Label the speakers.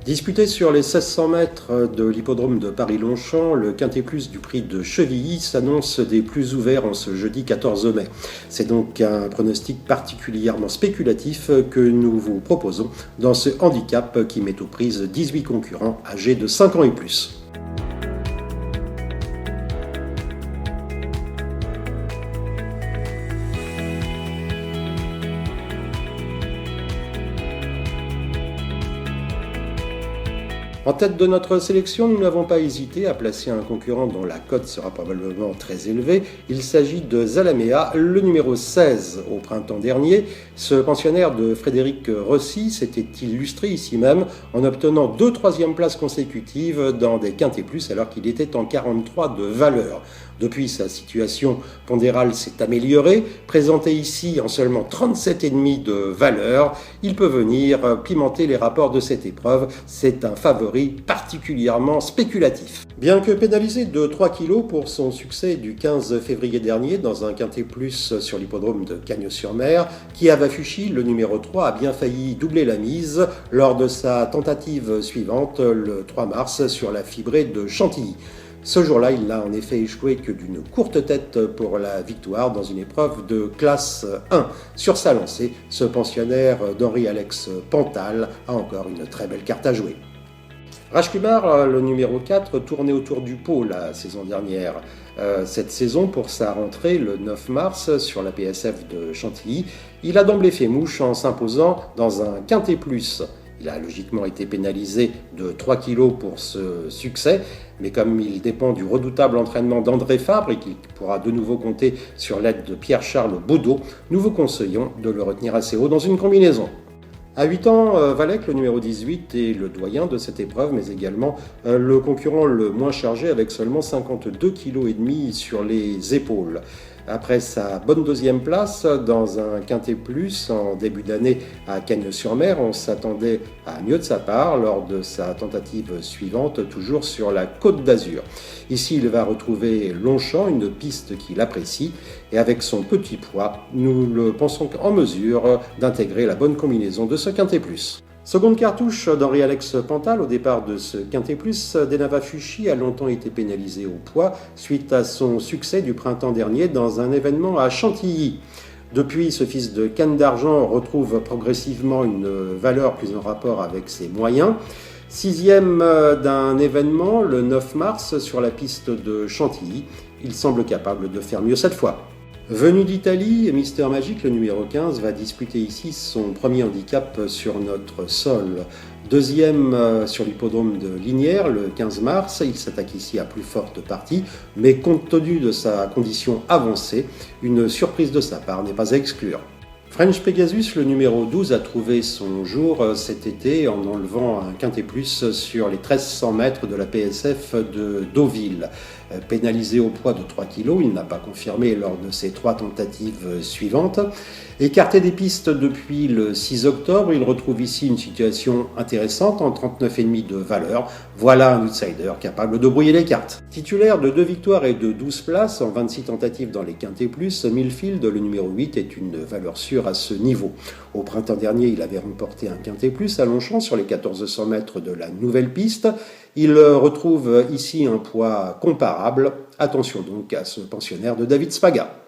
Speaker 1: Disputé sur les 1600 mètres de l'hippodrome de Paris-Longchamp, le Quintet Plus du prix de Chevilly s'annonce des plus ouverts en ce jeudi 14 mai. C'est donc un pronostic particulièrement spéculatif que nous vous proposons dans ce handicap qui met aux prises 18 concurrents âgés de 5 ans et plus. En tête de notre sélection, nous n'avons pas hésité à placer un concurrent dont la cote sera probablement très élevée. Il s'agit de Zalamea, le numéro 16 au printemps dernier. Ce pensionnaire de Frédéric Rossi s'était illustré ici même en obtenant 2 troisièmes places consécutives dans des quintés plus alors qu'il était en 43 de valeur. Depuis, sa situation pondérale s'est améliorée. Présenté ici en seulement 37,5 de valeur, il peut venir pimenter les rapports de cette épreuve. C'est un favori particulièrement spéculatif. Bien que pénalisé de 3 kg pour son succès du 15 février dernier dans un quintet plus sur l'hippodrome de Cagnes-sur-Mer, Kiavafushi, le numéro 3, a bien failli doubler la mise lors de sa tentative suivante le 3 mars sur la fibrée de Chantilly. Ce jour-là, il n'a en effet échoué que d'une courte tête pour la victoire dans une épreuve de classe 1. Sur sa lancée, ce pensionnaire d'Henri-Alex Pantal a encore une très belle carte à jouer. Rajkumar, le numéro 4, tournait autour du pot la saison dernière. Cette saison, pour sa rentrée le 9 mars sur la PSF de Chantilly, il a d'emblée fait mouche en s'imposant dans un quintet plus. Il a logiquement été pénalisé de 3 kg pour ce succès, mais comme il dépend du redoutable entraînement d'André Fabre et qu'il pourra de nouveau compter sur l'aide de Pierre-Charles Baudot, nous vous conseillons de le retenir assez haut dans une combinaison. À 8 ans, Valek, le numéro 18, est le doyen de cette épreuve, mais également le concurrent le moins chargé avec seulement 52,5 kg sur les épaules. Après sa bonne deuxième place dans un quintet plus en début d'année à Cagnes-sur-Mer, on s'attendait à mieux de sa part lors de sa tentative suivante, toujours sur la Côte d'Azur. Ici, il va retrouver Longchamp, une piste qu'il apprécie, et avec son petit poids, nous le pensons en mesure d'intégrer la bonne combinaison de ce quintet plus. Seconde cartouche d'Henri-Alex Pantal au départ de ce quintet plus, Denavafushi a longtemps été pénalisé au poids suite à son succès du printemps dernier dans un événement à Chantilly. Depuis, ce fils de canne d'argent retrouve progressivement une valeur plus en rapport avec ses moyens. 6e d'un événement le 9 mars sur la piste de Chantilly, il semble capable de faire mieux cette fois. Venu d'Italie, Mister Magic, le numéro 15, va disputer ici son premier handicap sur notre sol. Deuxième sur l'hippodrome de Lignières, le 15 mars, il s'attaque ici à plus forte partie, mais compte tenu de sa condition avancée, une surprise de sa part n'est pas à exclure. French Pegasus, le numéro 12, a trouvé son jour cet été en enlevant un quintet plus sur les 1300 mètres de la PSF de Deauville. Pénalisé au poids de 3 kg, il n'a pas confirmé lors de ses 3 tentatives suivantes. Écarté des pistes depuis le 6 octobre, il retrouve ici une situation intéressante en 39,5 de valeur. Voilà un outsider capable de brouiller les cartes. Titulaire de 2 victoires et de 12 places en 26 tentatives dans les quintets plus, Millfield, le numéro 8, est une valeur sûre à ce niveau. Au printemps dernier, il avait remporté un quintet plus à Longchamp sur les 1400 mètres de la nouvelle piste. Il retrouve ici un poids comparable. Attention donc à ce pensionnaire de David Spaga.